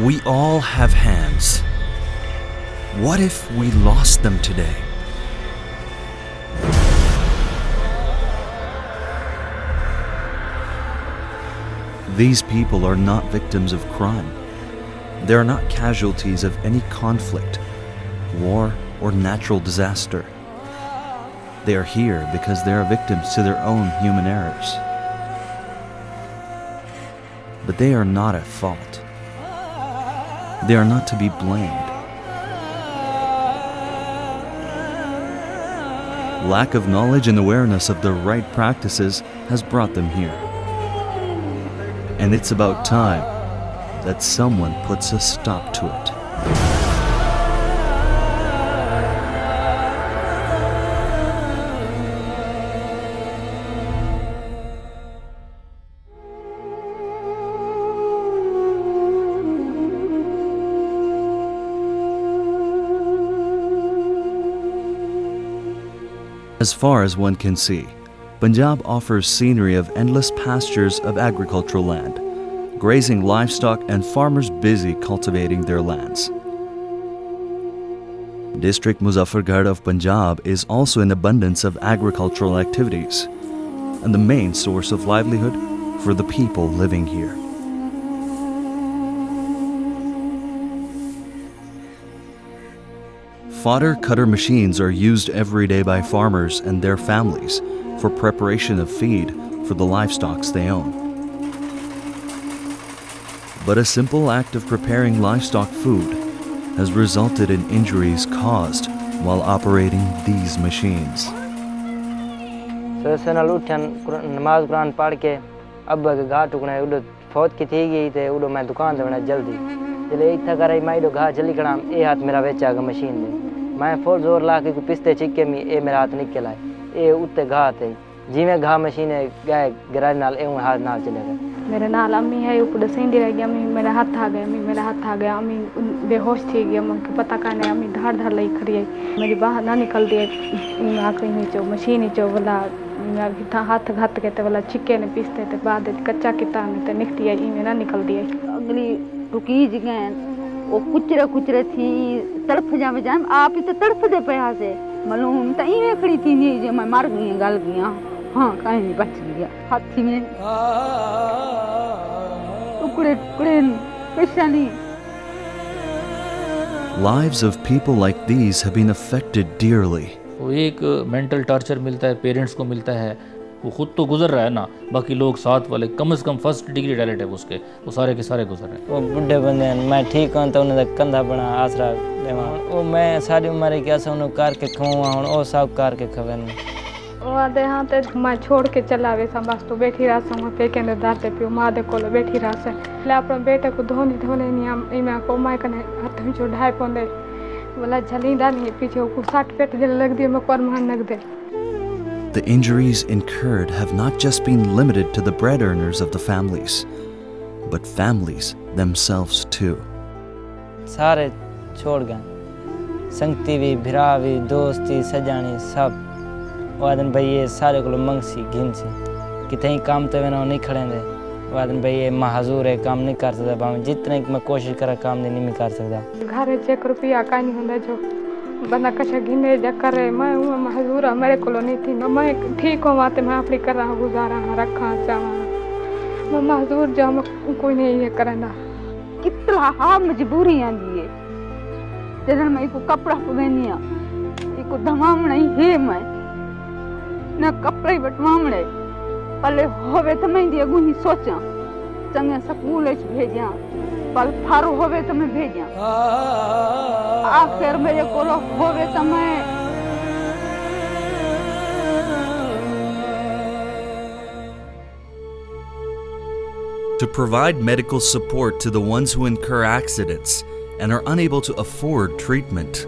We all have hands. What if we lost them today? These people are not victims of crime. They are not casualties of any conflict, war, or natural disaster. They are here because they are victims to their own human errors. But they are not at fault. They are not to be blamed. Lack of knowledge and awareness of the right practices has brought them here. And it's about time that someone puts a stop to it. As far as one can see, Punjab offers scenery of endless pastures of agricultural land, grazing livestock and farmers busy cultivating their lands. District Muzaffargarh of Punjab is also an abundance of agricultural activities and the main source of livelihood for the people living here. Fodder cutter machines are used every day by farmers and their families for preparation of feed for the livestock they own. But a simple act of preparing livestock food has resulted in injuries caused while operating these machines. नमाज कुरान पढ़ के अब्बा के घाट उगने उड़ो फौत की थी गई थे उड़ो मैं दुकान दे जल्दी चले इतना करे मैं इड़ो घाट जल्दी करा ए हाथ मेरा बेचा का मशीन दे मैं फौत जोर ला के पिस्ते चिक्के में ए मेरा हाथ निकल आए ए उत्ते घात है जिमें घा मशीन है गए गराज नाल ए हाथ नाल चलेगा मेरे नाल अम्मी है ऊपर सेंडी रह गया अम्मी मेरा हाथ आ गया अम्मी मेरा हाथ आ गया अम्मी बेहोश थी गई अम्मी पता का नहीं अम्मी धार धार लई खड़ी है मेरी बाहर ना निकल दी आखिरी में जो मशीन ही जो वाला हाथ घात के वाला चिक्के ने पीसते थे बाद कच्चा किता में तो निकती है इमें ना निकल दी अगली रुकी जगह वो कुचरे कुचरे थी तड़फ जावे जाम आप ही तो तड़फ दे पे से मालूम तो इवें खड़ी थी नहीं जो मैं मर गई गल गई हाँ कहीं नहीं बच गया हाथी में टुकड़े टुकड़े पेशानी. Lives of people like these have been affected dearly. वो एक मेंटल टॉर्चर मिलता है पेरेंट्स को मिलता है वो खुद तो गुजर रहा है ना बाकी लोग साथ वाले कम से कम फर्स्ट डिग्री डायरेक्ट है उसके वो सारे के सारे गुजर रहे हैं. वो बुढ़े बंदे मैं ठीक हूं तो उन्हें कंधा बना आसरा देवा वो मैं सारी उम्र के ऐसा उन्हें कार के खवाऊं हुन ओ सब कार के खवन वो आदे हां ते मैं छोड़ के चला वे सब बस तो बैठी रहा सम पे के अंदर दाते पे मां दे कोल बैठी रहा से ले अपन बेटे को धोनी धोने नहीं मैं को मैं कने हाथ में जो ढाई पोंदे वाला झलींदा नहीं पीछे को 60 पेट जल लग दी मैं कर मान लग दे. The injuries incurred have not just been limited to the bread earners of the families, but families themselves too. सारे छोड़ गए संगती भी भिरा भी दोस्ती सजानी सब वादन भाई ये सारे को मंगसी घिनसी कितने काम तो ना नहीं खड़े दे वादन भाई ये महजूर है काम नहीं कर सकता भाव जितने मैं कोशिश करा काम नहीं कर सकता. घर चेक रुपया का नहीं होता जो बंदा कच्चा गिने जा कर रहे मैं हूँ महजूर मेरे को नहीं थी मैं ठीक हूँ वहाँ मैं अपनी कर रहा गुजारा रखा चाह मैं महजूर जा कोई नहीं ये करना कितना हाँ मजबूरी आंदी है जदन मैं को कपड़ा पहनी को धमाम नहीं है मैं ना कपड़े बटवामड़े पले होवे तो मैं दी अगू ही सोचा चंगे स्कूल भेजा पल थारो होवे तो मैं भेजा आखिर मेरे को होवे तो मैं To provide medical support to the ones who incur accidents and are unable to afford treatment,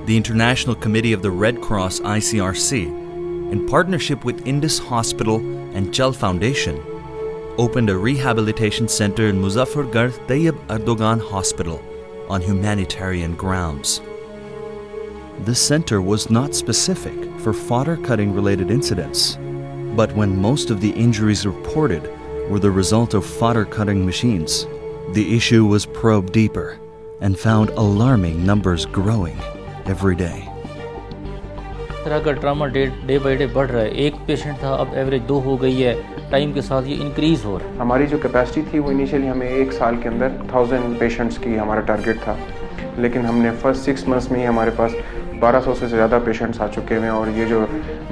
the International Committee of the Red Cross ICRC, in partnership with Indus Hospital and Chal Foundation, opened a rehabilitation center in Muzaffargarh Tayyib Erdogan Hospital on humanitarian grounds. This center was not specific for fodder cutting related incidents, but when most of the injuries reported were the result of fodder cutting machines, The issue was probed deeper and found alarming numbers growing every day. इस तरह का trauma day by day बढ़ रहा है। एक patient था, अब average 2 हो गई है। टाइम के साथ ये इंक्रीज हो रहा है। हमारी जो कैपेसिटी थी वो इनिशियली हमें 1 साल के अंदर 1000 पेशेंट्स की हमारा टारगेट था, लेकिन हमने फर्स्ट 6 मंथ्स में ही हमारे पास 1200 से ज़्यादा पेशेंट्स आ चुके हैं और ये जो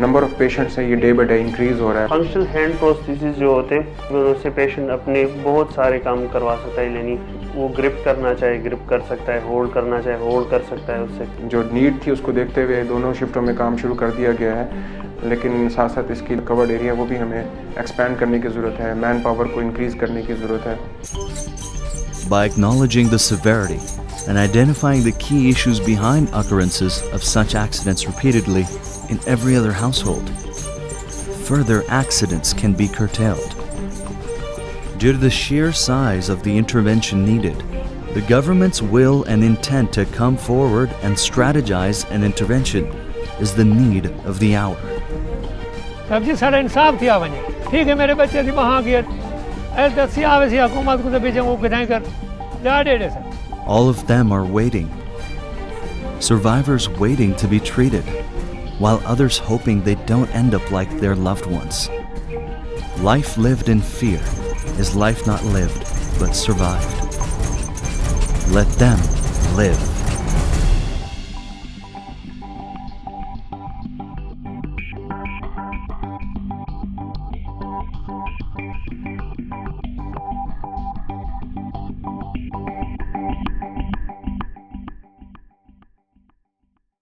नंबर ऑफ पेशेंट्स है ये डे बाई डे इंक्रीज़ हो रहा है। फंक्शनल हैंड प्रोस्थेसिस जो होते हैं उससे पेशेंट अपने बहुत सारे काम करवा सकता है, यानी वो ग्रिप करना चाहे ग्रिप कर सकता है, होल्ड करना चाहे होल्ड कर सकता है। उससे जो नीड थी उसको देखते हुए दोनों शिफ्टों में काम शुरू कर दिया गया है, लेकिन साथ साथ इसकी कवर्ड एरिया वो भी हमें एक्सपैंड करने की ज़रूरत है, मैन पावर को इंक्रीज़ करने की ज़रूरत है। By acknowledging the severity and identifying the key issues behind occurrences of such accidents repeatedly in every other household, further accidents can be curtailed. Due to the sheer size of the intervention needed, the government's will and intent to come forward and strategize an intervention is the need of the hour. अब जी सारा इंसाफ थी आवने ठीक है मेरे बच्चे थी वहाँ गए ऐसे दसी आवे सी हुकूमत को तो बेचें वो किधर कर जा डेढ़ से All of them are waiting. Survivors waiting to be treated, while others hoping they don't end up like their loved ones. Life lived in fear is life not lived, but survived. Let them live.